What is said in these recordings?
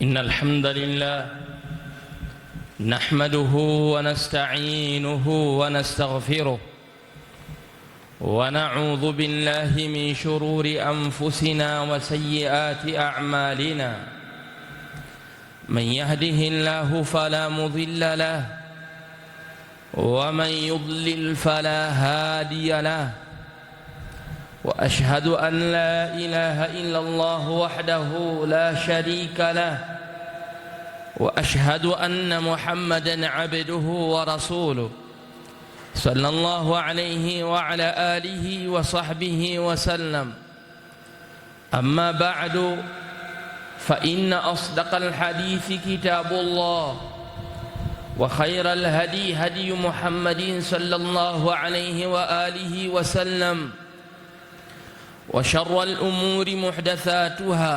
إن الحمد لله نحمده ونستعينه ونستغفره ونعوذ بالله من شرور أنفسنا وسيئات أعمالنا. من يهده الله فلا مضل له ومن يضلل فلا هادي له. وأشهد أن لا إله إلا الله وحده لا شريك له وأشهد أن محمدًا عبده ورسوله صلى الله عليه وعلى آله وصحبه وسلم. أما بعد، فإن أصدق الحديث كتاب الله، وخير الهدي هدي محمد صلى الله عليه وآله وسلم، وشر الأمور محدثاتها،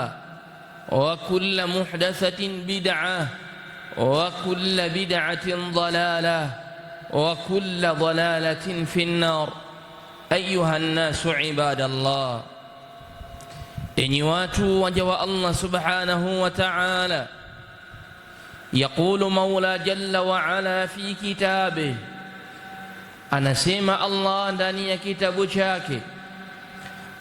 وكل محدثة بدعة، وكل بدعة ضلالة، وكل ضلالة في النار. أيها الناس عباد الله، enyi watu waja wa Allah subhanahu wa ta'ala, yaqulu Maula jalla wa ala fi kitabih, anasema Allah ndani ya kitabu chake,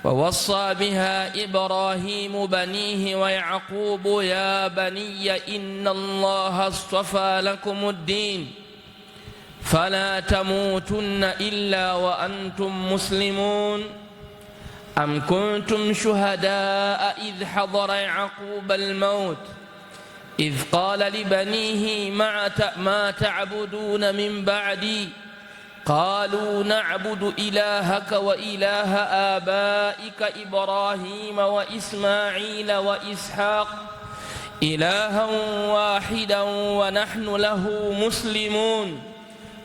ووصى بها إبراهيم بنيه ويعقوب يا بني إن الله اصطفى لكم الدين فلا تموتن إلا وأنتم مسلمون. أم كنتم شهداء إذ حضر يعقوب الموت إذ قال لبنيه ما تعبدون من بعدي قالوا نعبد إلهك وإله آبائك إبراهيم وإسماعيل وإسحاق إلها واحدا ونحن له مسلمون.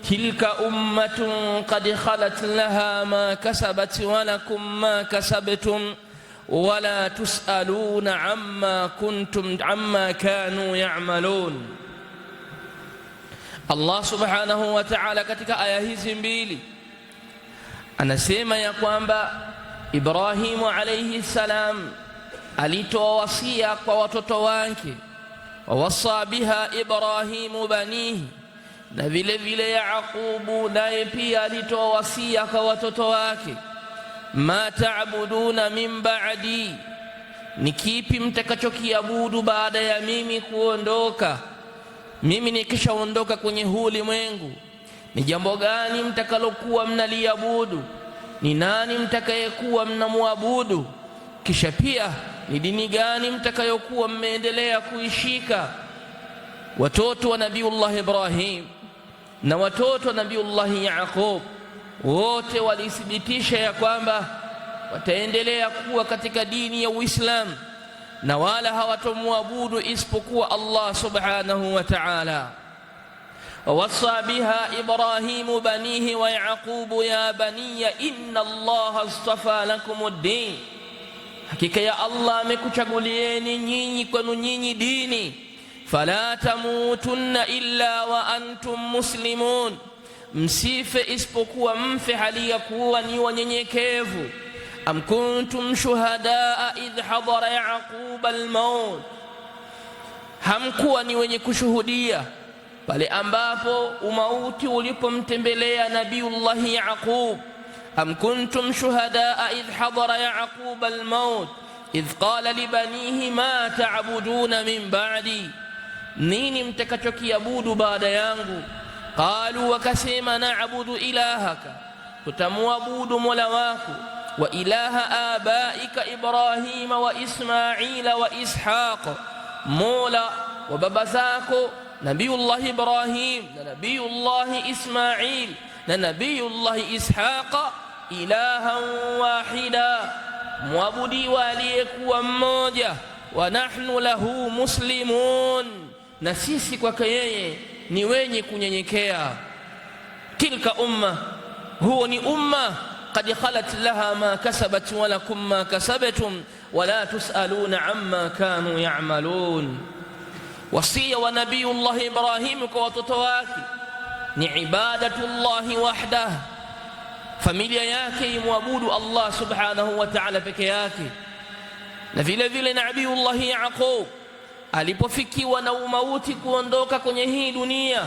تلك أمة قد خلت لها ما كسبت ولكم ما كسبتم ولا تسألون عما كانوا يعملون. Allah subhanahu wa ta'ala katika aya hizi mbili anasema ya kwamba Ibrahimu alayhi salam alitoa wasia kwa watoto wake, wawasa biha Ibrahimu banihi, na vile vile Yaqubu naye pia alitoa wasia kwa watoto wake, ma ta'buduna min ba'di, ni kipi mtakachokiabudu baada ya mimi kuondoka. Mimi nikishaondoka kwenye huu ulimwengu, ni jambo gani mtakalokuwa mnaliabudu? Ni nani mtakayekuwa mnamwabudu? Kisha pia ni dini gani mtakayokuwa mmeendelea kuishika? Watoto wa Nabiullah Ibrahim na watoto wa Nabiullah Yaqub wote walithibitisha ya kwamba wataendelea kuwa katika dini ya Uislamu na wala hawatomwabudu isipokuwa Allah subhanahu wa ta'ala. Wawassa biha Ibrahimu banihi wa Yaqubu ya baniya inna Allaha astafa lakumuddin, hakika ya Allah amekuchagulieni nyinyi kwenu nyinyi dini, fala tamutunna illa wa antum muslimun, msife isipokuwa mfe hali ya kuwa ni wanyenyekevu. Am kuntum shuhadaa idh hadara Yaquba almaut, hamkuwa ni wenye kushuhudia pale ambapo umauti ulipomtembelea Nabiullah Yaqub. Am kuntum shuhadaa idh hadara Yaquba almaut idh qala libanihi ma ta'buduna min ba'di, nini mtakachokiabudu baada yangu? Qalu, wakasema na'budu ilahaka, tutamwabudu mola wako, wa ilaha abaika Ibrahima wa Ismaila wa Ishaq, mola wa baba zako Nabiyullah Ibrahim na Nabiyullah Ismail na Nabiyullah Ishaq, ilahan wahida, mwabudiwa aliyekuwa mmoja, wa nahnu lahu muslimun, na sisi kwake yeye ni wenye kunyenyekea. Tilka umma, huo ni umma, قد خلت لها ما كسبت ولكم ما كسبتم ولا تسألون عما كانوا يعملون. وصية ونبي الله إبراهيم كواتوتو wake ni ibadatullahi wahdah, familia yake imwabudu Allah subhanahu wa ta'ala peke yake. Na vile vile Nabiyullah Yaqub alipofikiwa na umauti kuondoka kwenye hii dunia,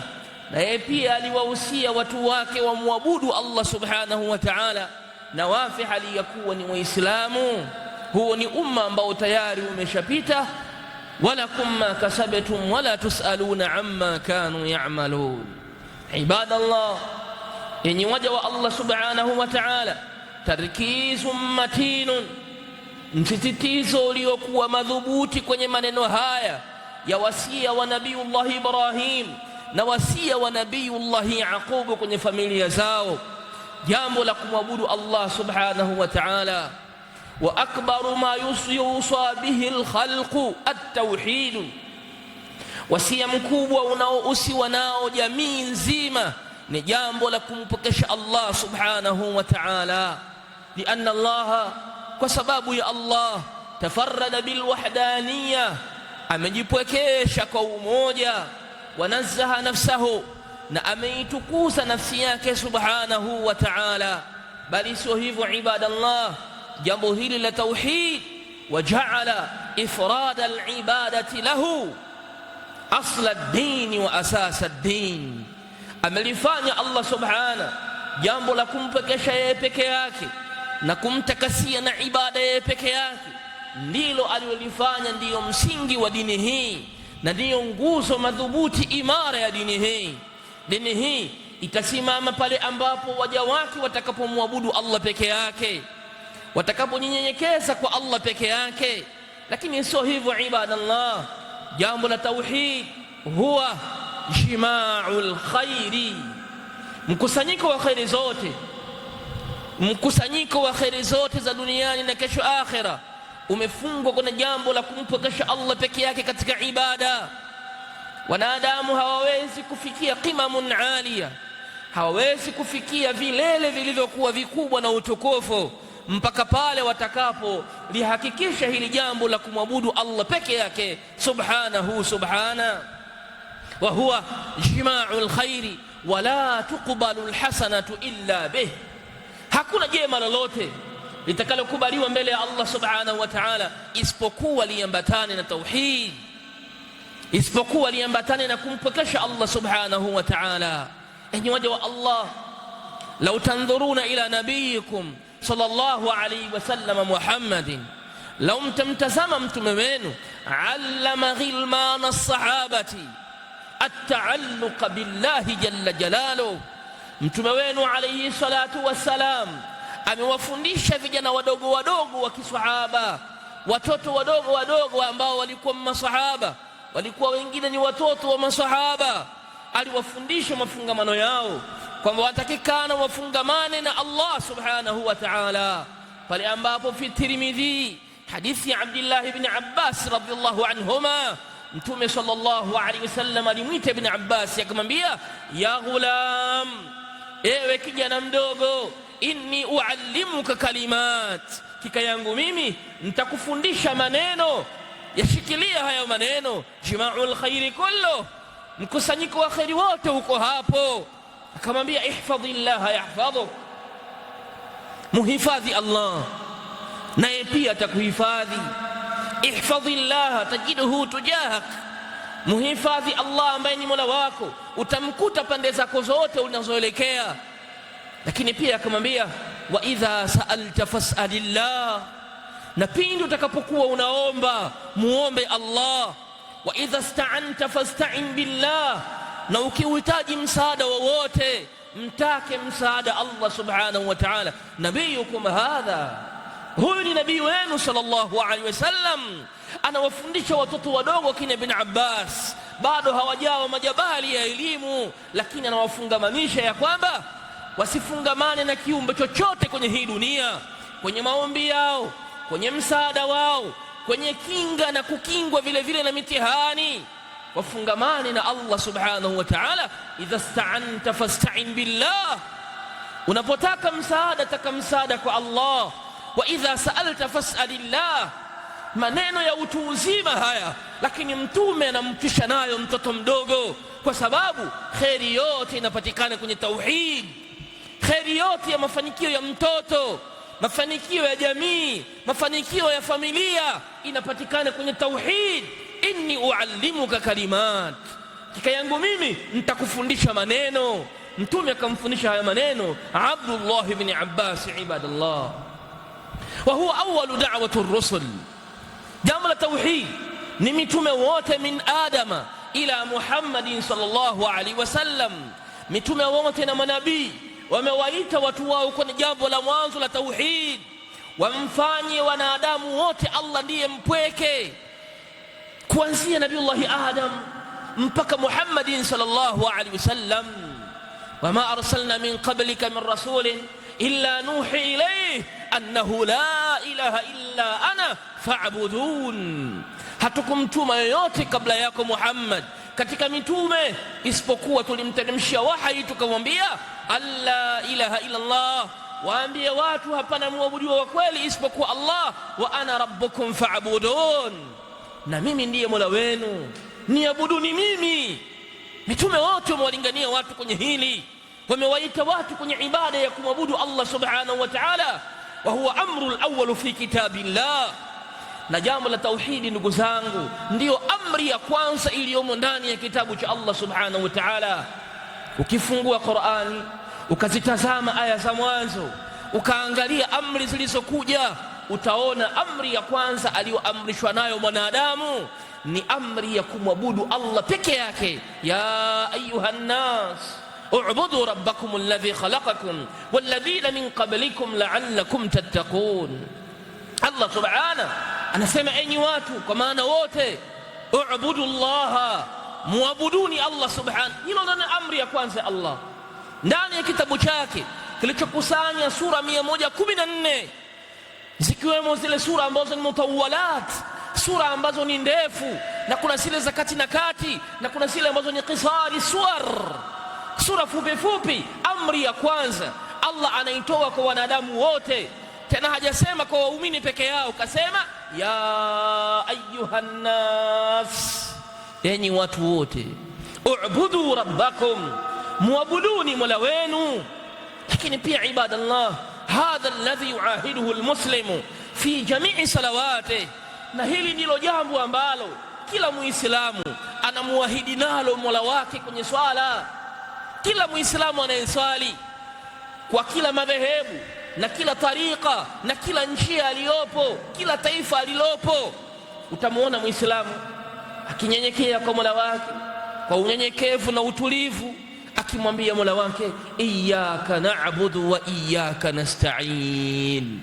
na yeye pia aliwahusia watu wake wamwabudu Allah subhanahu wa ta'ala, na wafi hali ya kuwa ni Waislamu. Huo ni umma ambao tayari umeshapita. walakum ma kasabtum wala tusaluna amma kanu ya'malun. Ibadallah, yenye waja wa Allah subhanahu wa ta'ala, tarkizun matinun, msisitizo uliokuwa madhubuti kwenye maneno haya ya wasia wa Nabiyullah Ibrahim na wasia wa Nabiyullah Yaqub kwenye familia zao, jambo la kumwabudu Allah subhanahu wa ta'ala. Wa akbaru ma yusa bihi alkhalqu at-tauhid, wasia mkubwa unaousiwa nao jamii nzima ni jambo la kumpokesha Allah subhanahu wa ta'ala. Lianna Allah, kwa sababu ya Allah, tafarrada bilwahdaniyya, amejipwekesha kwa umoja, wanazzaha nafsahu, na ameitukuza nafsi yake subhanahu wa ta'ala. Bali sio hivyo ibadallah, jambo hili la tauhid, waja'ala ifrada alibadati lahu asla ad-din wa asasa ad-din, amelifanya Allah subhanahu jambo la kumpekesha yeye peke yake na kumtakasia na ibada yeye peke yake, ndilo alilolifanya ndiyo msingi wa dini hii na ndiyo nguzo madhubuti imara ya dini hii. Dini hii itasimama pale ambapo waja wake watakapomwabudu Allah peke yake, watakapojinyenyekeza kwa Allah peke yake. Lakini sio hivyo ibadallah, jambo la tauhid huwa jima'ul khairi, mkusanyiko wa khairi zote, mkusanyiko wa khairi zote za duniani na kesho akhira umefungwa kwenye jambo la kumpokesha Allah peke yake katika ibada. Wanadamu hawawezi kufikia qimamun aliya, hawawezi kufikia vilele vilivyokuwa vikubwa na utukufu mpaka pale watakapo lihakikisha hili jambo la kumwabudu Allah peke yake subhanahu subhana. Wa huwa jima'ul khairi wala tuqbalu alhasanatu illa bih, hakuna jema lolote litakalokubaliwa mbele ya Allah subhanahu wa ta'ala isipokuwa liambatane na tauhid, isipokuwa liambatane na kumpokesha Allah subhanahu wa ta'ala. Enyi waja wa Allah, law tandhuruna ila nabiyikum sallallahu alayhi wasallam Muhammadin, law mtamtazama mtume wenu, allama ghilmana as-sahabati at-ta'alluq billahi jalla jalaluhu, mtume wenu alayhi salatu wassalam amewafundisha vijana wadogo wadogo wa kiswahaba, watoto wadogo wadogo ambao walikuwa masahaba, walikuwa wengine ni watoto wa masahaba. Aliwafundisha mafungamano yao kwamba watakikana wafungamane na Allah subhanahu wa ta'ala, pale ambapo fi Tirmidhi hadithi ya Abdullah ibn Abbas radhiyallahu anhuma, mtume sallallahu alayhi wasallam alimwita ibn Abbas akamwambia, ya ghulam, ewe kijana mdogo, inni uallimuka kalimat, kika yangu mimi nitakufundisha maneno, yashikilia hayo maneno. Jima'ul khairi kullu, mkusanyiko wa khairi wote huko hapo. Akamwambia, ihfadhillah yahfadhuk, muhifadhi Allah naye pia atakuhifadhi. Ihfadhillah tajiduhu tujahak, muhifadhi Allah ambaye ni Mola wako, utamkuta pande zako zote unazoelekea. Lakini pia akamwambia, wa idha sa'alta fas'alillah, na pindi utakapokuwa unaomba muombe Allah. Wa idha ista'anta fasta'in billah, na ukiuhitaji msaada wowote mtake msaada Allah subhanahu wa ta'ala. Nabiyukum hadha, huyu ni nabii wenu sallallahu alaihi wasallam, anawafundisha watoto wadogo kina Ibn Abbas, bado hawajawa majabali ya elimu, lakini anawafungamanisha ya kwamba wasifungamane na kiumbe chochote kwenye hii dunia, kwenye maombi yao, kwenye msaada wao, kwenye kinga na kukingwa vile vile na mitihani. Wafungamane na Allah subhanahu wa ta'ala. Idha sta'anta fasta'in billah, unapotaka msaada taka msaada kwa Allah. Wa idha sa'alta fas'alillah, maneno ya utu uzima haya, lakini mtume anamtisha nayo mtoto mdogo, kwa sababu kheri yote inapatikana kwenye tauhid. Kheri yote ya mafanikio ya mtoto, mafanikio ya jamii, mafanikio ya familia inapatikana kwenye tauhid. inni uallimuka kalimat, hakika yangu mimi nitakufundisha maneno. Mtume akamfundisha haya maneno Abdullah ibn Abbas, ibadallah, wa huwa awwalu da'wati ar-rusul. Jambo la tauhid ni mitume wote min Adama ila Muhammadin sallallahu alaihi wasallam, mitume wote na manabii wamewaita watu wao kwenye jambo la mwanzo la tauhid, wamfanye wanadamu wote Allah ndiye mpweke, kuanzia Nabiullahi Adam mpaka Muhammadin sallallahu alaihi wasallam. Wama arsalna min qablika min rasulin illa nuhi ilayhi annahu la ilaha illa ana fa'budun, hatukumtuma yoyote kabla yako Muhammad katika mitume isipokuwa tulimteremshia wahi tukamwambia alla ilaha illa Allah, waambie watu hapana muabudiwa wa kweli isipokuwa Allah, wa ana rabbukum fa'budun, na mimi ndiye Mola wenu niabuduni mimi. Mitume wote wamewalingania watu kwenye hili, wamewaita watu kwenye ibada ya kumwabudu Allah subhanahu wa ta'ala, wa huwa amru al-awwal fi kitabillah. Na jambo la tauhidi, ndugu zangu, ndiyo amri ya kwanza iliyomo ndani ya kitabu cha Allah subhanahu wa ta'ala. Ukifungua Qur'ani ukazitazama aya za mwanzo, ukaangalia amri zilizokuja, utaona amri ya kwanza aliyoamrishwa nayo mwanadamu ni amri ya kumwabudu Allah peke yake. Ya ayuhan nas u'budu rabbakum alladhi khalaqakum walladhina min qablikum la'allakum tattaqun. Allah subhanahu anasema, enyi watu, kwa maana wote, u'budu Allah, muabuduni Allah subhanahu. Hilo ndio amri ya kwanza Allah ndani ya kitabu chake kilichokusanya sura 114, zikiwemo zile sura ambazo ni mutawalat, sura ambazo ni ndefu, na kuna zile za kati na kati, na kuna zile ambazo ni qisari suwar, sura fupi fupi. Amri ya kwanza Allah anaitoa kwa wanadamu wote, tena hajasema kwa waumini peke yao, kasema ya ayuhan nas, enyi watu wote, u'budu rabbakum, muabuduni mola wenu. Lakini pia ibadallah, hadha alladhi yuahiduhu almuslimu fi jami'i salawati, na hili ndilo jambo ambalo kila muislamu anamuahidi nalo mola wake kwenye swala. Kila muislamu anayeswali kwa kila madhehebu na kila tariqa na kila njia aliyopo, kila taifa alilopo, utamuona muislamu akinyenyekea kwa mola wake kwa unyenyekevu na utulivu, akimwambia mola wake iyyaka na'budu wa iyyaka nasta'in,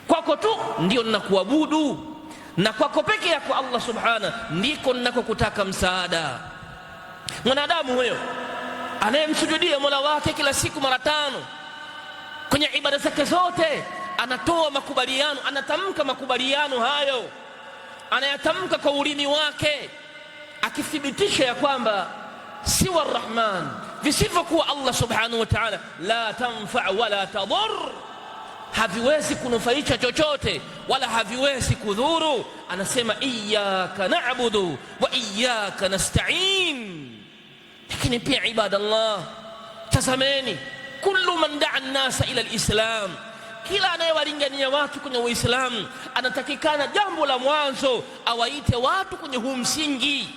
kwako tu ndio ninakuabudu na kwako peke yako Allah subhanahu ndiko ninakokutaka msaada. Mwanadamu huyo anayemsujudia mola wake kila siku mara 5 kwenye ibada zake zote, anatoa makubaliano, anatamka makubaliano hayo, anayatamka kwa ulimi wake, akithibitisha ya kwamba siwa arrahman, visivyokuwa Allah subhanahu wa ta'ala, la tanfa wala tadur, haviwezi kunufaisha chochote wala haviwezi kudhuru. Anasema iyyaka na'budu wa iyyaka nasta'in. Lakini pia ibadallah, tazameni, kullu man da'a an-nasa ila al-islam, kila anayewalingania watu kwenye Uislamu anatakikana jambo la mwanzo awaite watu kwenye huu msingi.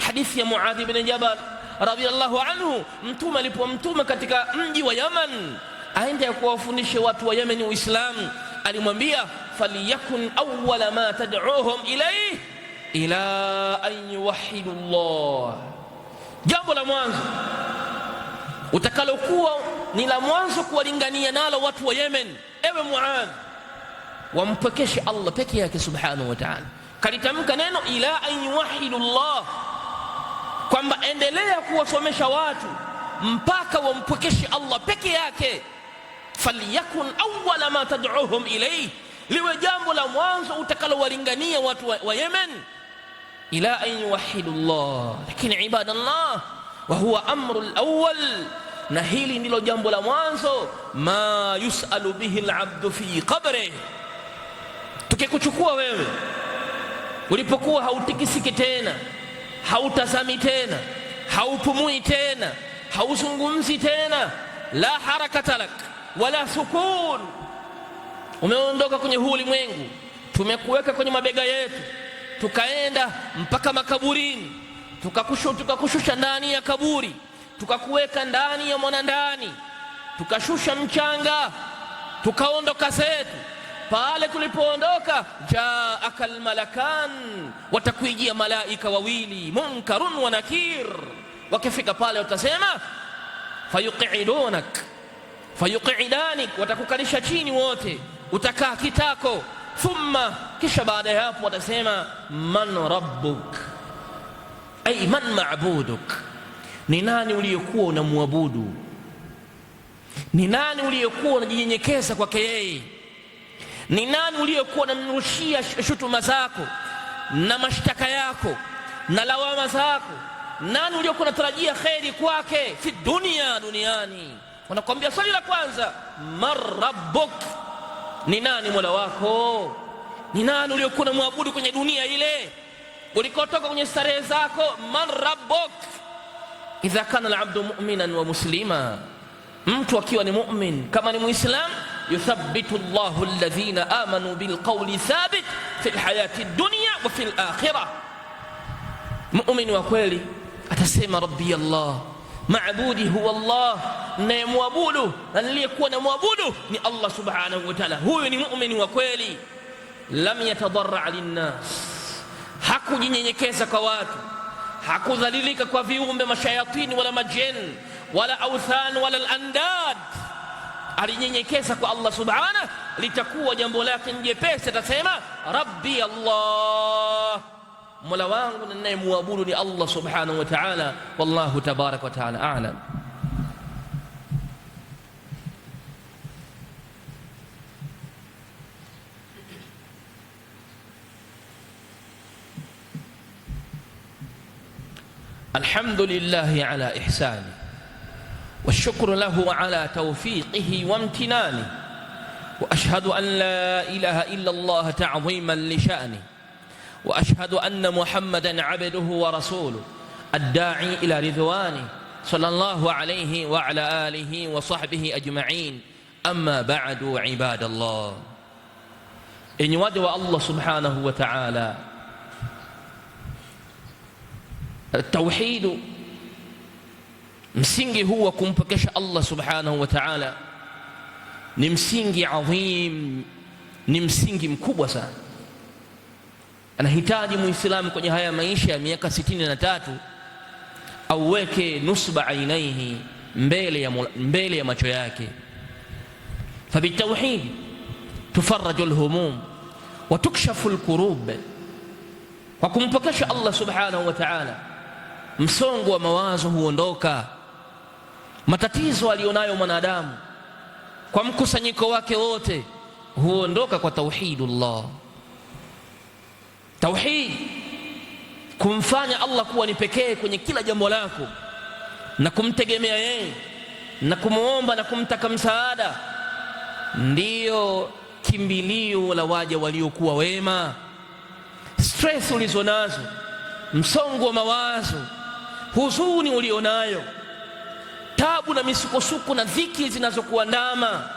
Hadithi ya Muadh ibn Jabal radhiyallahu anhu, mtume alipomtuma katika mji wa Yaman aende kuwafundisha watu wa Yemen Uislamu, alimwambia faliyakun awwala ma tad'uhum ilayhi ila an yuwahhidu Allah, jambo la mwanzo utakalokuwa ni la mwanzo kuwalingania nalo watu wa Yemen, ewe Muadh, wampekeshe Allah peke yake subhanahu wa ta'ala. Kalitamka neno ila an yuwahhidu Allah, kwamba endelea kuwasomesha watu mpaka wampekeshe Allah peke yake. Faliyakun awwala ma tad'uhum ilayhi, liwe jambo la mwanzo utakalowalingania watu wa Yemen, ila an yuwahhidu Allah. Lakini ibadallah, wa huwa amru al-awwal, na hili ndilo jambo la mwanzo, ma yusalu bihi al-abdu fi qabri. Tukikuchukua wewe ulipokuwa hautikisiki tena, hautazami tena, haupumui tena, hauzungumzi tena, la harakata lak wala sukun, umeondoka kwenye huu ulimwengu, tumekuweka kwenye mabega yetu, tukaenda mpaka makaburini, tukakushusha ndani ya kaburi, tukakuweka ndani ya mwanandani, tukashusha mchanga, tukaondoka zetu. Pale tulipoondoka, jaaka almalakan, watakuijia malaika wawili, munkarun wa nakir. Wakifika pale watasema fayuqidanik, watakukalisha chini wote, utakaa kitako. Thumma, kisha baada ya hapo watasema man rabbuk, ay man ma'buduk, ni nani uliyekuwa unamwabudu, ni nani uliyekuwa unajinyenyekeza kwake yeye, ni nani uliyekuwa unamrushia shutuma zako na mashtaka yako na lawama zako, nani uliyekuwa unatarajia kheri kwake fi dunia, duniani. Wanakuambia swali la kwanza, man rabbuk, ni nani mola wako, ni nani uliyekuwa unamwabudu kwenye dunia ile ulikotoka kwenye starehe zako. Man rabbuk. Idha kana alabdu mu'minan wa muslima, mtu akiwa ni mu'min kama ni muislam, yuthabbitu Allahu alladhina amanu bilqawli thabit fi alhayati ad-dunya wa fi al-akhirah. Mu'min wa kweli atasema rabbi Allah, maabudi huwa Allah, nayemwabudu na niliyekuwa namwabudu ni Allah subhanahu wa ta'ala. Huyu ni mu'min wa kweli. Lam yatadarra linnas, hakujinyenyekeza kwa watu, hakudhalilika kwa viumbe mashayatini wala majin wala authan wala al-andad. Alinyenyekeza kwa Allah subhanahu, litakuwa jambo lake jepesi. Atasema rabbi Allah, mola wangu ninayemwabudu ni Allah subhanahu wa ta'ala. Wallahu tabaraka wa ta'ala a'lam. الحمد لله على إحسانه والشكر له على توفيقه وامتنانه، وأشهد أن لا إله إلا الله تعظيما لشأنه، وأشهد أن محمدا عبده ورسوله الداعي إلى رضوانه صلى الله عليه وعلى آله وصحبه أجمعين. أما بعد، عباد الله، إن ودوا الله سبحانه وتعالى، التوحيد msingi huu wa kumpokesha Allah subhanahu wa ta'ala ni msingi adhim, ni msingi mkubwa sana. Anahitaji muislamu kwenye haya maisha ya miaka 63 auweke nusba ainaihi, mbele ya macho yake. Fabitawhid tufarraju alhumum wa tukshafu alkurub. Kwa kumpokesha Allah subhanahu wa ta'ala, msongo wa mawazo huondoka. Matatizo alionayo mwanadamu kwa mkusanyiko wake wote huondoka kwa tauhidullah. Tauhid, kumfanya Allah kuwa ni pekee kwenye kila jambo lako na kumtegemea yeye na kumuomba na kumtaka msaada, ndiyo kimbilio la waja waliokuwa wema. Stress ulizonazo, msongo wa mawazo, huzuni ulionayo, tabu na misukosuko na dhiki zinazokuandama,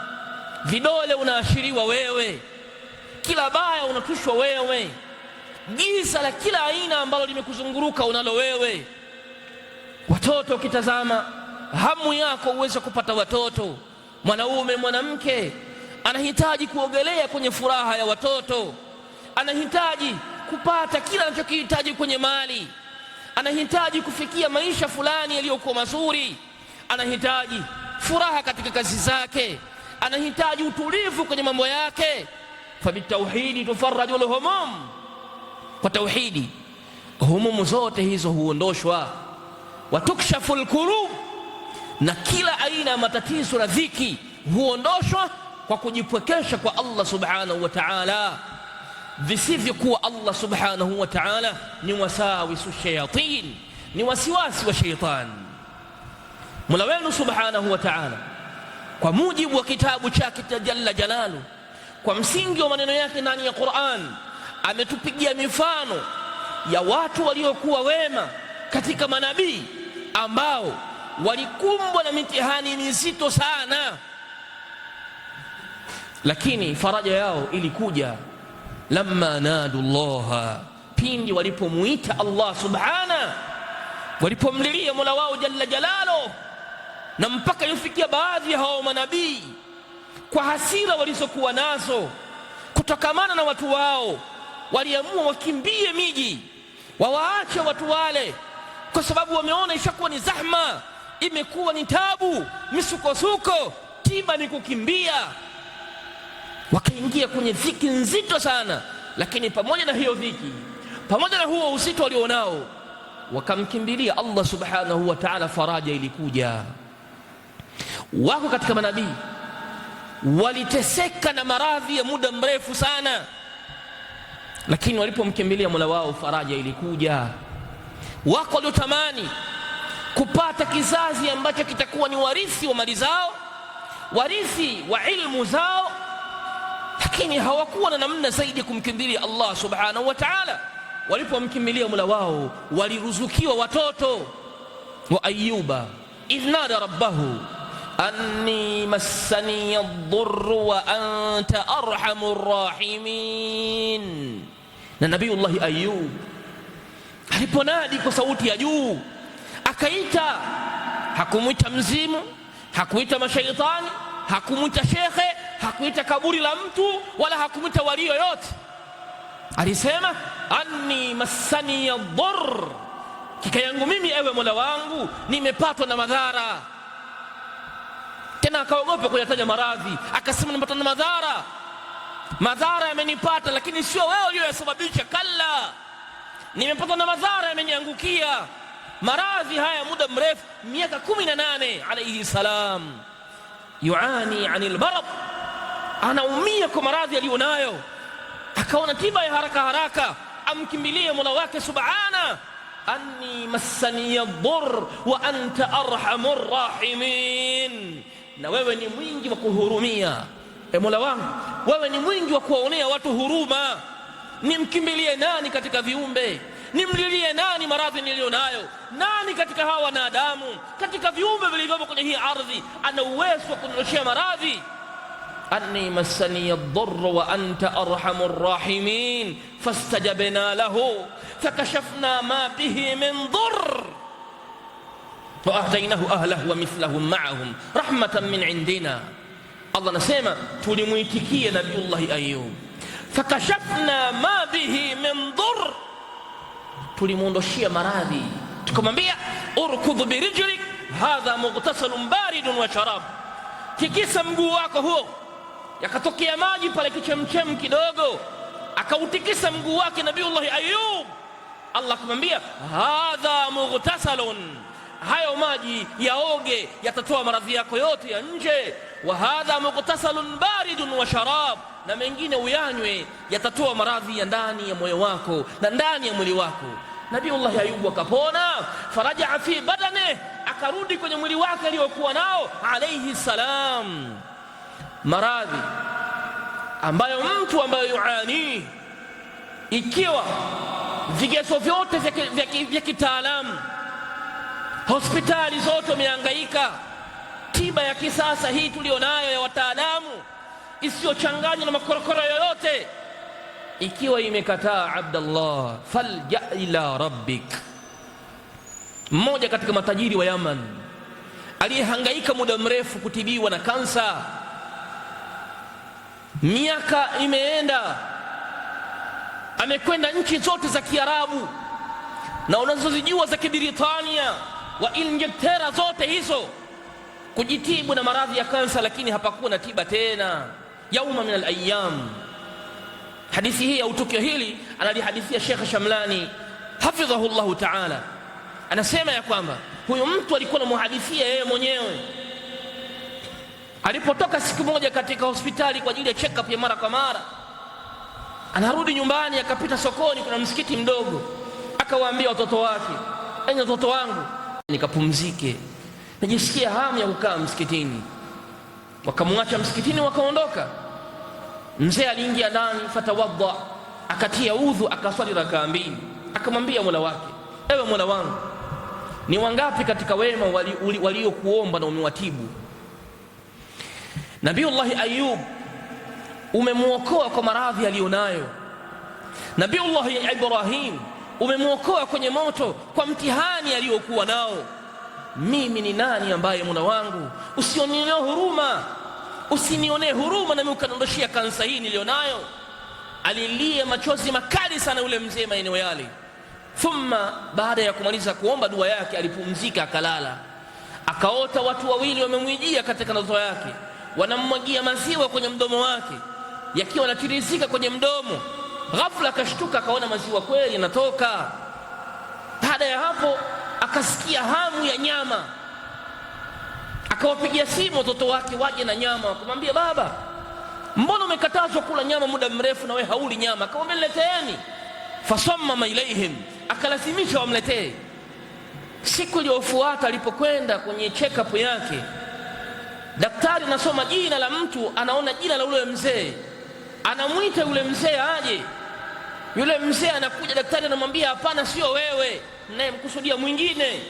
vidole unaashiriwa wewe, kila baya unatushwa wewe, giza la kila aina ambalo limekuzunguruka unalo wewe. Watoto ukitazama, hamu yako uweze kupata watoto. Mwanaume mwanamke anahitaji kuogelea kwenye furaha ya watoto, anahitaji kupata kila anachokihitaji kwenye mali, anahitaji kufikia maisha fulani yaliyokuwa mazuri, anahitaji furaha katika kazi zake, anahitaji utulivu kwenye mambo yake. Fabitauhidi tufarraju alhumum, kwa tauhidi humumu zote hizo huondoshwa. Watukshafu alkurub, na kila aina ya matatizo na dhiki huondoshwa kwa kujipwekesha kwa Allah subhanahu wa ta'ala. Visivyokuwa Allah subhanahu wa ta'ala ni wasawisu shayatin, ni wasiwasi wa shaitan. Mola wenu subhanahu wa ta'ala, kwa mujibu wa kitabu chake jalla jalalu, kwa msingi wa maneno yake ndani ya Qur'an, ametupigia mifano ya watu waliokuwa wema katika manabii ambao walikumbwa na mitihani mizito sana, lakini faraja yao ilikuja lamma nadu Allah pindi walipomuita Allah subhana, walipomlilia Mola wao jalla jalalo, na mpaka yufikia baadhi ya hao manabii kwa hasira walizokuwa nazo kutokamana na watu wao, waliamua wakimbie miji, wawaache watu wale, kwa sababu wameona ishakuwa ni zahma, imekuwa ni tabu, misukosuko, tiba ni kukimbia. Wakaingia kwenye dhiki nzito sana, lakini pamoja na hiyo dhiki, pamoja na huo uzito walionao, wakamkimbilia Allah subhanahu wa ta'ala, faraja ilikuja. Wako katika manabii waliteseka na maradhi ya muda mrefu sana, lakini walipomkimbilia Mola wao faraja ilikuja. Wako waliotamani kupata kizazi ambacho kitakuwa ni warithi wa mali zao, warithi wa ilmu zao, lakini hawakuwa na namna zaidi kumkimbilia Allah subhanahu wa ta'ala. Walipomkimbilia Mola wao waliruzukiwa watoto. Wa Ayyuba idh nada rabbahu anni massani ad-durru wa anta arhamur rahimin. Na Nabiyullah Ayyub aliponadi kwa sauti ya juu, akaita, hakumwita mzimu, hakuita mashaitani, hakumwita shekhe, hakuita kaburi la mtu, wala hakumwita wali yoyote. Alisema anni massani ad-durr, kika yangu mimi ewe Mola wangu nimepatwa na madhara. Tena akaogopa kuyataja maradhi, akasema nimepatwa na madhara, madhara yamenipata, lakini sio wewe uliyosababisha. Kalla, nimepatwa na madhara yameniangukia. Maradhi haya muda mrefu, miaka 18 alayhi salam, yuani anil marad, anaumia kwa maradhi aliyonayo. Akaona tiba ya haraka haraka, amkimbilie Mola wake subhana, anni massani ad-durr wa anta arhamur rahimin. Na wewe ni mwingi wa kuhurumia, Mola wangu wewe ni mwingi wa kuwaonea watu huruma. Nimkimbilie nani katika viumbe? Nimlilie nani maradhi nilionayo? Nani katika hawa wanadamu, katika viumbe vilivyopo kwenye hii ardhi ana uwezo wa kunioshea maradhi? anni massani ad-durr wa anta arhamur rahimin fastajabna lahu fakashafna ma bihi min durr wa ataynahu ahlahu wa mithlahum ma'ahum rahmatan min indina. Allah anasema tulimuitikia Nabiyullah Ayyub, fakashafna ma bihi min durr, tulimuondoshia maradhi, tukamwambia urkudh birijlik hadha mughtasalun baridun wa sharab, tikisa mguu wako huo. Yakatokea maji pale kichemchem kidogo, akautikisa mguu wake Nabiyullah Ayyub. Allah akamwambia hadha mughtasalun, hayo maji yaoge, yatatoa maradhi yako yote ya nje. Wa hadha mughtasalun baridun wa sharab, na mengine uyanywe, yatatoa maradhi ya ndani ya moyo wako na ndani ya mwili wako. Nabiyullah Ayyub akapona, faraja fi badani, akarudi kwenye mwili wake aliyokuwa nao alayhi salam. Maradhi ambayo mtu ambaye yuani, ikiwa vigezo vyote vya kitaalamu, hospitali zote wamehangaika, tiba ya kisasa hii tulionayo ya wataalamu isiyochanganywa na makorokoro yoyote, ikiwa imekataa, Abdallah, falja ila rabbik. Mmoja katika matajiri wa Yaman aliyehangaika muda mrefu kutibiwa na kansa, miaka imeenda, amekwenda nchi zote za Kiarabu na unazozijua za Kibritania wa Inglaterra, zote hizo kujitibu na maradhi ya kansa, lakini hapakuwa na tiba tena. Yauma min al-ayyam, hadithi hii au tukio hili analihadithia Sheikh Shamlani hafidhahu Allahu ta'ala, anasema ya kwamba huyu mtu alikuwa anamuhadithia yeye mwenyewe alipotoka siku moja katika hospitali kwa ajili ya check up ya mara kwa mara. Anarudi nyumbani, akapita sokoni, kuna msikiti mdogo, akawaambia watoto wake, enyi watoto wangu, nikapumzike, najisikia hamu ya kukaa msikitini. Wakamwacha msikitini, wakaondoka. Mzee aliingia ndani, fatawadha, akatia udhu, akaswali rakaa 2. Akamwambia Mola wake, ewe Mola wangu, ni wangapi katika wema waliokuomba na umewatibu? Nabiyullah Ayyub umemuokoa kwa maradhi aliyonayo, Nabiullahi Ibrahim umemwokoa kwenye moto kwa mtihani aliyokuwa nao. Mimi ni nani ambaye Mola wangu usionionee huruma, usinionee huruma nami ukaniondoshia kansa hii nilionayo? Alilia machozi makali sana yule mzee maeneo yale. Thumma, baada ya kumaliza kuomba dua yake, alipumzika akalala. Akaota watu wawili wamemwijia katika ndoto yake, wanammwagia maziwa kwenye mdomo wake, yakiwa yanatirizika kwenye mdomo. Ghafla akashtuka, akaona maziwa kweli yanatoka. Baada ya hapo akasikia hamu ya nyama, akawapigia simu watoto wake waje na nyama. Akamwambia, baba, mbona umekatazwa kula nyama muda mrefu na wewe hauli nyama? Akamwambia, nileteeni. Fasammama ilaihim, akalazimisha wamletee. Siku iliyofuata alipokwenda kwenye check up yake, daktari anasoma jina la mtu, anaona jina la yule mzee, anamwita yule mzee aje. Yule mzee anakuja, daktari anamwambia, hapana, sio wewe, naye mkusudia mwingine.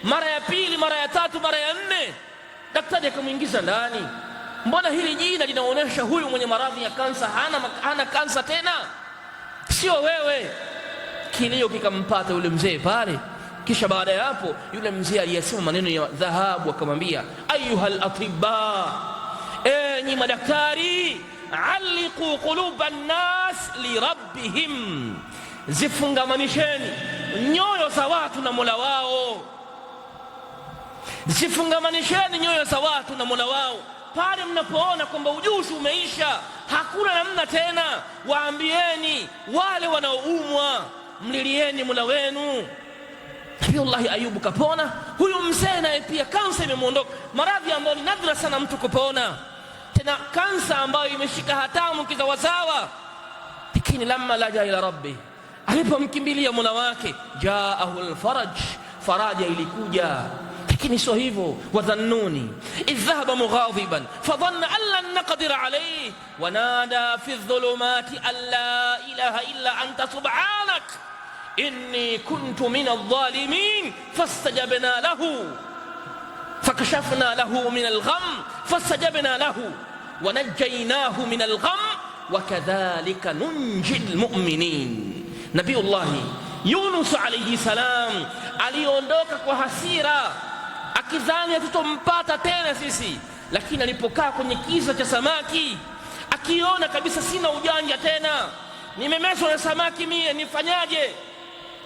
Mara ya pili, mara ya tatu, mara ya nne, daktari akamwingiza ndani. Mbona hili jina linaonyesha huyu mwenye maradhi ya kansa hana kansa tena, sio wewe. Kilio kikampata yule mzee pale. Kisha baada ya hapo yule mzee aliyesema maneno ya dhahabu akamwambia, ayuhal atibba, enyi madaktari, aliqu quluban nas li rabbihim, zifungamanisheni nyoyo za watu na Mola wao. Zifungamanisheni nyoyo za watu na Mola wao. Pale mnapoona kwamba ujuzi umeisha, hakuna namna tena, waambieni wale wanaoumwa, mlilieni Mola wenu. Nabiullahi Ayubu kapona. Huyu mzee naye pia kansa imemwondoka, maradhi ambayo ni nadra sana mtu kupona, tena kansa ambayo imeshika hatamu kizawazawa. Lakini lamma laja ila rabbi, alipomkimbilia Mola wake, jaahu alfaraj, faraja ilikuja. Lakini sio hivyo, wadhannuni idh dhahaba mughadiban fadhanna an lan naqdir alayhi wanada fi dhulumati an la ilaha illa anta subhanak inni kuntu min adh-dhalimin fastajabna lahu fakashafna lahu min al-gham fastajabna lahu wanajjaynahu min al-gham wakadhalika nunji al-mu'minin. Nabiyullahi Yunus alayhi salam aliondoka kwa hasira akidhani hatutompata tena sisi, lakini alipokaa kwenye kisa cha samaki, akiona kabisa sina ujanja tena, nimemeswa na samaki mie, nifanyaje?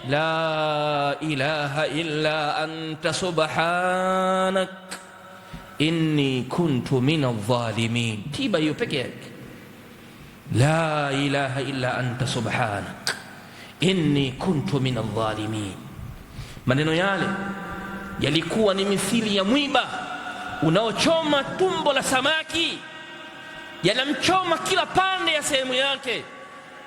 La ilaha illa anta subhanak inni kuntu min adh-dhalimin. Tiba hiyo peke yake, la ilaha illa anta subhanak inni kuntu min adh-dhalimin. Maneno yale yalikuwa ni mithili ya mwiba unaochoma tumbo la samaki, yanamchoma kila pande ya sehemu yake.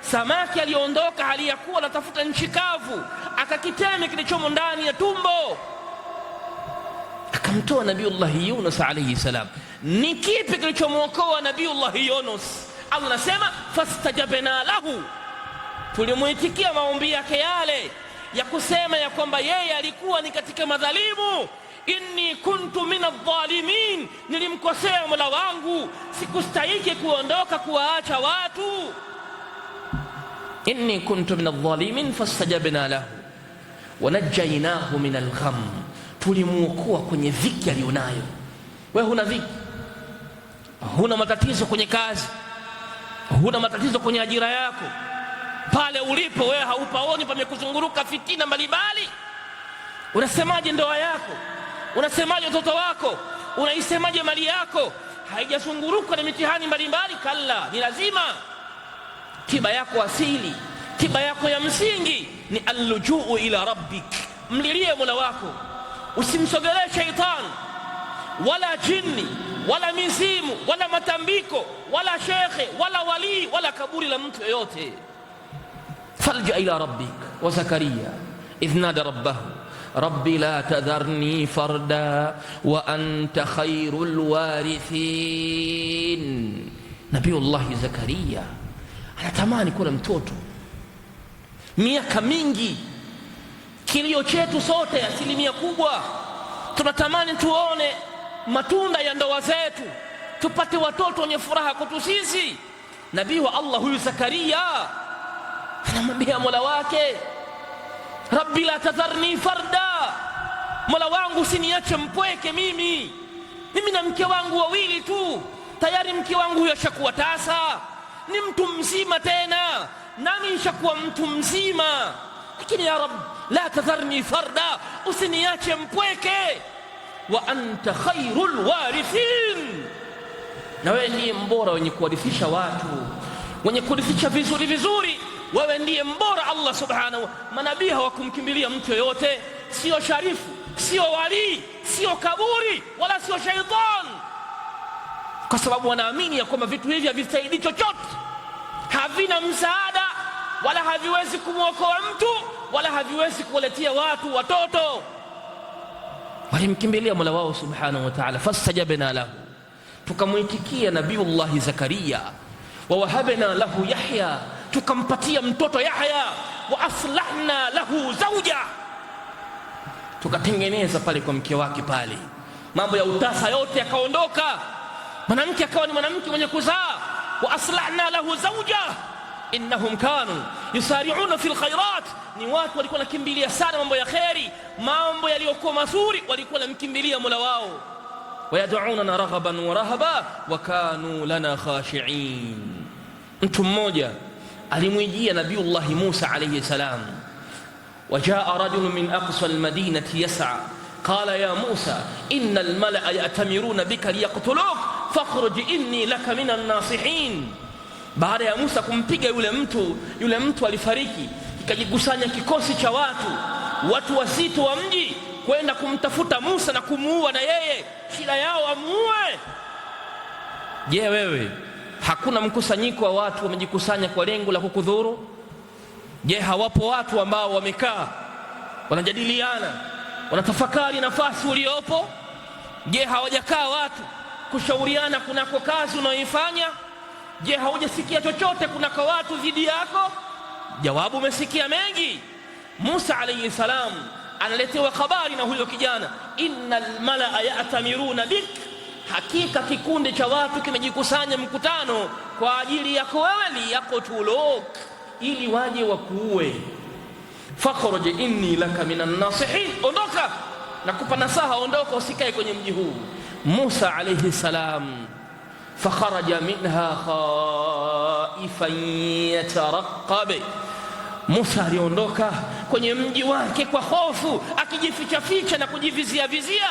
Samaki aliondoka hali ya kuwa anatafuta nchi kavu, akakiteme kilichomo ndani ya tumbo, akamtoa Nabiullahi Yunus alayhi salam. Ni kipi kilichomwokoa Nabiullahi Yunus? Allah anasema fastajabna lahu, tulimuitikia maombi yake yale ya kusema ya kwamba yeye alikuwa ni katika madhalimu. Inni kuntu min adh-dhalimin, nilimkosea Mola wangu, sikustahiki kuondoka kuwaacha watu. Inni kuntu min adh-dhalimin fastajabna lahu wanajjaynahu min al-gham, tulimuokoa kwenye dhiki alionayo. Wewe huna dhiki, huna matatizo kwenye kazi, huna matatizo kwenye ajira yako, pale ulipo wewe haupaoni pamekuzunguruka fitina mbalimbali. Unasemaje ndoa yako? Unasemaje watoto wako? Unaisemaje mali yako? Haijazunguruka na mitihani mbalimbali? Kalla, ni lazima tiba yako asili, tiba yako ya msingi ni allujuu ila rabbik. Mlilie Mola wako, usimsogelee shaitani wala jini wala mizimu wala matambiko wala shekhe wala wali wala kaburi la mtu yoyote. فالجأ إلى ربك. وزكريا إذ نادى ربه ربي لا تذرني فردا وأنت خير الوارثين. نبي الله زكريا anatamani kuwa mtoto miaka mingi. Kilio chetu sote, asilimia kubwa, tunatamani tuone matunda ya ndoa zetu, tupate watoto wenye furaha kwetu sisi. Nabii wa Allah huyu Zakaria anamwambia Mola wake, Rabbi la tadharni farda, Mola wangu usiniache mpweke mimi na mke wangu wawili tu. Tayari mke wangu huyo ashakuwa tasa, ni mtu mzima tena, nami nishakuwa mtu mzima, lakini ya Rabb la tadharni farda, usiniache mpweke. Wa anta khairul warithin, na wewe ndiye mbora wenye kuwarithisha watu, wenye kurithisha vizuri vizuri. Wewe ndiye mbora. Allah subhanahu, manabii hawakumkimbilia mtu yoyote, sio sharifu, sio wali, sio kaburi, wala sio shaitan, kwa sababu wanaamini ya kwamba vitu hivi havisaidii chochote, havina msaada, wala haviwezi kumwokoa mtu, wala haviwezi kuwaletea watu watoto. Walimkimbilia Mola wao subhanahu wa ta'ala. Fastajabna lahu, tukamwitikia Nabiullahi Zakaria. Wa wahabna lahu Yahya, tukampatia mtoto Yahya. Wa aslahna lahu zawja, tukatengeneza pale kwa mke wake pale, mambo ya utasa yote yakaondoka, mwanamke akawa ni mwanamke mwenye kuzaa. Wa aslahna lahu zawja innahum kanu yusari'una fil khairat, ni watu walikuwa nakimbilia sana mambo ya kheri, mambo yaliyokuwa mazuri, walikuwa namkimbilia Mola wao. Wayad'unana raghaban wa rahaba wa kanu lana khashi'in. Mtu mmoja alimwijia Nabiullahi Musa alayhi salam, wajaa rajulun min aqsa almadinati yas'a qala ya Musa inna almala'a ya'tamiruna bika liyaqtuluk fakhruj inni laka minan nasihin. Baada ya Musa kumpiga yule mtu alifariki, ikajikusanya kikosi cha watu wazito wa mji kwenda kumtafuta Musa na kumuua na yeye, shida yao amuue. Je, wewe hakuna mkusanyiko wa watu wamejikusanya kwa lengo la kukudhuru? Je, hawapo watu ambao wamekaa wanajadiliana, wanatafakari nafasi uliopo? Je, hawajakaa watu kushauriana kunako kazi unayoifanya? Je, haujasikia chochote kunako watu dhidi yako? Jawabu, umesikia mengi. Musa alayhi salam analetewa habari na huyo kijana, innal malaa ya'tamiruna bik, hakika kikundi cha watu kimejikusanya mkutano kwa ajili yako wewe, liyaqtuluk, ili waje wakuue. Fakhruj inni laka minan nasihin, ondoka, nakupa nasaha, ondoka, usikae kwenye mji huu. Musa alayhi salam fakharaja minha khaifan yatarqab, Musa aliondoka kwenye mji wake kwa hofu, akijificha ficha na kujivizia vizia.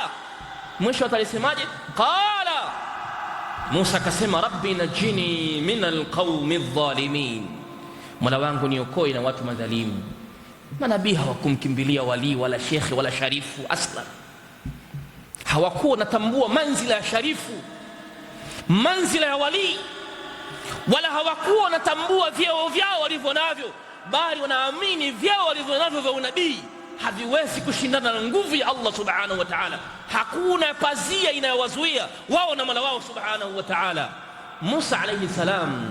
Mwisho atalisemaje? Qala, Musa akasema, rabbi najini min alqawmi adh-dhalimin, Mola wangu niokoe na watu madhalimu. Manabii hawakumkimbilia wali wala shekhi wala sharifu aslan, hawakuwa natambua manzila ya sharifu, manzila ya wali, wala hawakuwa wanatambua vyeo vyao walivyo navyo, bali wanaamini vyeo walivyo navyo vya unabii haviwezi kushindana na nguvu ya Allah subhanahu wa ta'ala. Hakuna pazia inayowazuia wao na Mola wao subhanahu wa ta'ala. Musa alayhi salam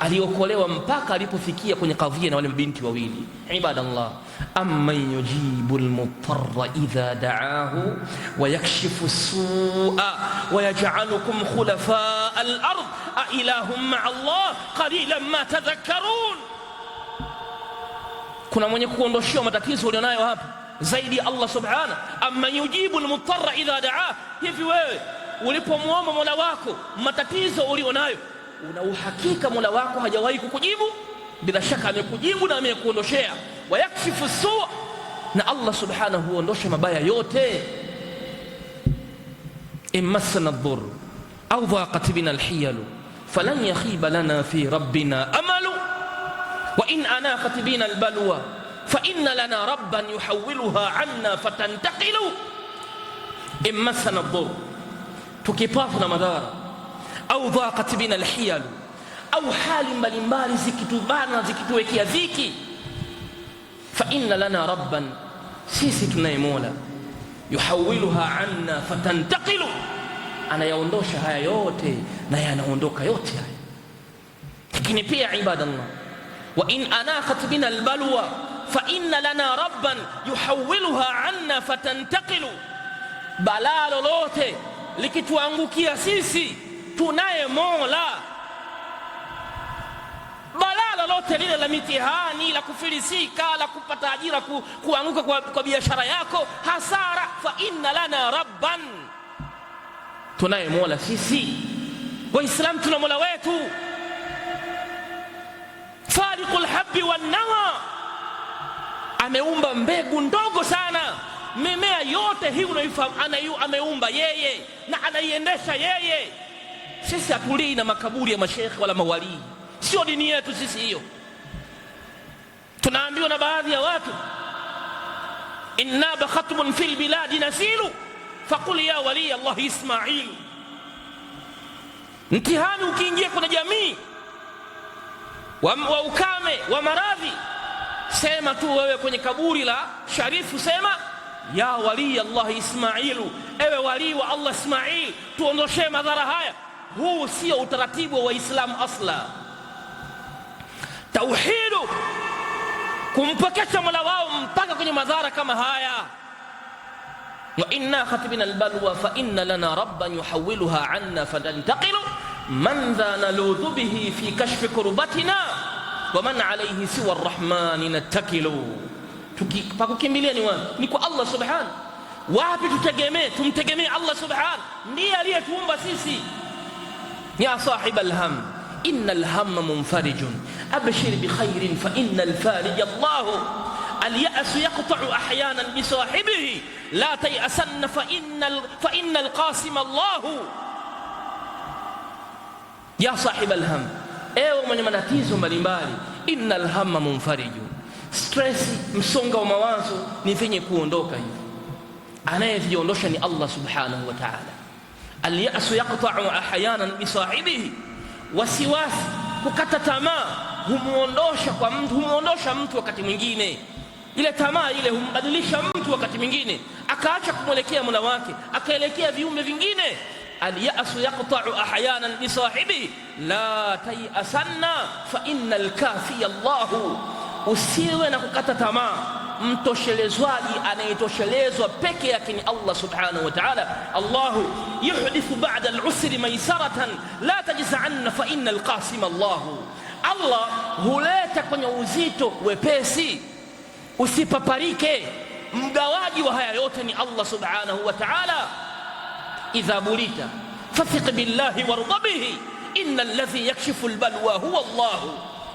aliokolewa mpaka alipofikia kwenye kadhia na wale mabinti wawili. Ibadallah, amman yujibu almutarra idha da'ahu wa yakshifu as-su'a wa yaj'alukum khulafa al-ard a ilahum ma'a Allah qalilan ma tadhakkarun. Kuna mwenye kuondoshia matatizo ulionayo hapa zaidi ya Allah subhanahu? Amman yujibu almutarra idha da'ahu, hivi wewe ulipomwomba Mola wako matatizo ulionayo, una uhakika Mola wako hajawahi kukujibu? Bila shaka amekujibu na amekuondoshea. Wa yakshifu su', na Allah subhanahu huondosha mabaya yote. Immassana ad-durr aw dhaqat bina al-hiyal falan yakhiba lana fi rabbina amalu wa in anaqat bina al-balwa fa inna lana rabban yuhawwiluha 'anna fatantaqilu. Immassana ad-durr, tukipatwa na madhara, au dhaqat bina alhiyal, au hali mbalimbali zikitubana zikituwekea dhiki, fa inna lana rabban, sisi tunaye Mola, yuhawwiluha anna fatantaqilu, anayaondosha haya yote na yanaondoka yote haya. Lakini pia ibadallah, wa in anaqat bina albalwa fa inna lana rabban yuhawwiluha anna fatantaqilu, balaa lolote likituangukia sisi tunaye Mola. Balaa lolote lile la mitihani, la kufilisika, la kupata ajira, kuanguka kwa biashara yako, hasara, fa inna lana rabban, tunaye Mola sisi Waislamu, tuna Mola wetu faliqul habbi wan nawa, ameumba mbegu ndogo sana. Mimea yote hii unaifahamu ameumba yeye na anaiendesha yeye. Sisi hatulii na makaburi ya mashekhe wala mawalii, sio dini yetu sisi hiyo. Tunaambiwa na baadhi ya watu, inna bakhatmun fil biladi nasilu faqul ya wali Allah Ismail. Mtihani ukiingia kuna jamii wa ukame wa maradhi, sema tu wewe kwenye kaburi la sharifu, sema ya wali Allah Ismailu, ewe wali wa Allah Ismail, tuondoshe madhara haya. Huu sio utaratibu wa Waislamu asla. Tauhidu, kumpokesha Mola wao mpaka kwenye madhara kama haya. Wa inna khatibna albalwa fa inna lana rabban yuhawwiluha anna fatantaqilu man dha naludhu bihi fi kashfi kurbatina wa man alayhi siwa arrahmani nattakilu. Pakukimbilia ni wapi? Ni kwa Allah subhanahu. Wapi tutegemee? Tumtegemee Allah subhanahu, ndiye aliyetuumba sisi. Ya sahib alham inna alhamma munfarijun abshir bikhairin fa inna alfarij Allah. اليأس يقطع أحيانا بصاحبه لا تيأسن فإن القاسم الله. يا صاحب الهم، ewe mwenye matatizo mbalimbali, innal hamma munfariju, stress, msongo wa mawazo ni venye kuondoka hivi. Anayeviondosha ni Allah subhanahu wa ta'ala. Al-ya'su yaqta'u ahyanan bi sahibihi, wasiwasi, kukata tamaa humuondosha mtu wakati mwingine. Ile tamaa ile humbadilisha mtu wakati mwingine, akaacha kumwelekea Mola wake akaelekea viumbe vingine. Al-ya'su yaqta'u ahyanan bi sahibihi la tayasanna fa innal kafiya Allah. Usiwe na kukata tamaa, mtoshelezwaji anayetoshelezwa peke yake ni Allah subhanahu wa ta'ala. Allahu yuhdithu ba'da al-usri maysaratan la tajza'anna fa innal qasim Allah. Allah huleta kwenye uzito wepesi, usipaparike. Mgawaji wa haya yote ni Allah subhanahu wa ta'ala. idha bulita fathiq billahi warda bihi inna alladhi yakshifu albalwa huwa Allah.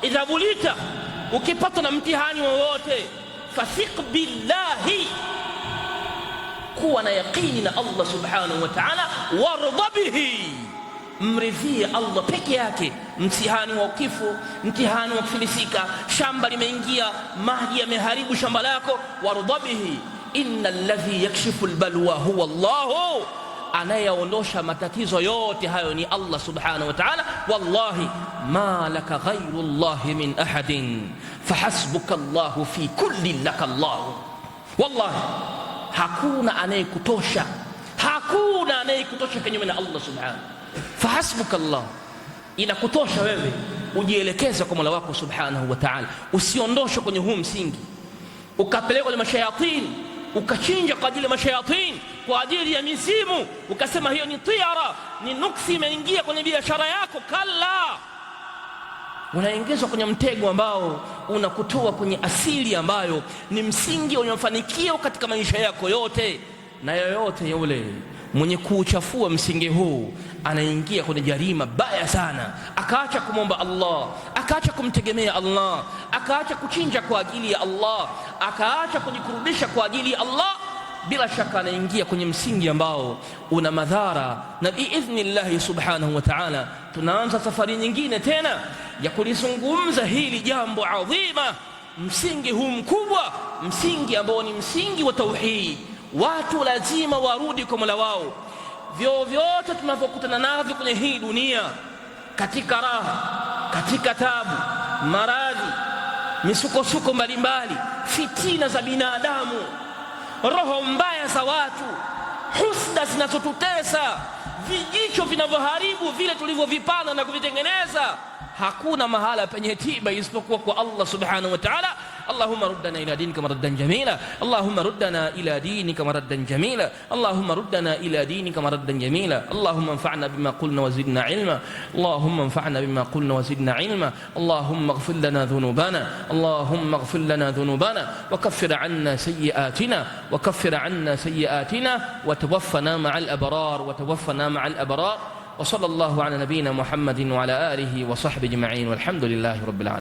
idha bulita, ukipata na mtihani wowote, fathiq billahi, kuwa na yaqini na Allah subhanahu wa ta'ala, warda bihi, mridhie Allah peke yake. Mtihani wa kifo, mtihani wa kufilisika, shamba limeingia maji yameharibu shamba lako, warda bihi inna alladhi yakshifu albalwa huwa Allah. Anayeondosha matatizo yote hayo ni Allah subhanahu wa ta'ala. Wallahi ma laka ghayru Allah min ahadin fahasbuka Allah fi kulli laka Allah. Wallahi hakuna anayekutosha, hakuna anayekutosha kinyume na Allah subhanahu. Fahasbuka Allah, inakutosha wewe ujielekeze kwa Mola wako subhanahu wa ta'ala. Usiondoshwe kwenye huu msingi ukapelekwa kwenye mashayatini, ukachinja kwa ajili ya mashayatini, kwa ajili ya misimu, ukasema hiyo ni tiara, ni nuksi imeingia kwenye biashara yako. Kalla, unaingizwa kwenye mtego ambao unakutoa kwenye asili ambayo ni msingi wa mafanikio katika maisha yako yote. Na yoyote yule mwenye kuuchafua msingi huu anaingia kwenye jarima baya sana, akaacha kumwomba Allah, akaacha kumtegemea Allah, akaacha kuchinja kwa ajili ya Allah, akaacha kujikurubisha kwa ajili ya Allah. Bila shaka anaingia kwenye msingi ambao una madhara. Na biidhnillahi subhanahu wa ta'ala tunaanza safari nyingine tena ya kulizungumza hili jambo adhima, msingi huu mkubwa, msingi ambao ni msingi wa tauhid. Watu lazima warudi kwa Mola wao. Vyovyote tunavyokutana navyo kwenye hii dunia, katika raha, katika tabu, maradhi, misukosuko mbalimbali, fitina za binadamu, roho mbaya za watu, husda zinazotutesa, vijicho vinavyoharibu vile tulivyovipanda na kuvitengeneza, hakuna mahala penye tiba isipokuwa kwa Allah subhanahu wa ta'ala. اللهم ردنا إلى دينك مردا جميلا، اللهم ردنا إلى دينك مردا جميلا، اللهم ردنا إلى دينك مردا جميلا. اللهم انفعنا بما قلنا وزدنا علما، اللهم انفعنا بما قلنا وزدنا علما. اللهم اغفر لنا ذنوبنا، اللهم اغفر لنا ذنوبنا وكفر عنا سيئاتنا، وكفر عنا سيئاتنا وتوفنا مع الأبرار، وتوفنا مع الأبرار. وصلى الله على نبينا محمد وعلى آله وصحبه أجمعين، والحمد لله رب العالمين.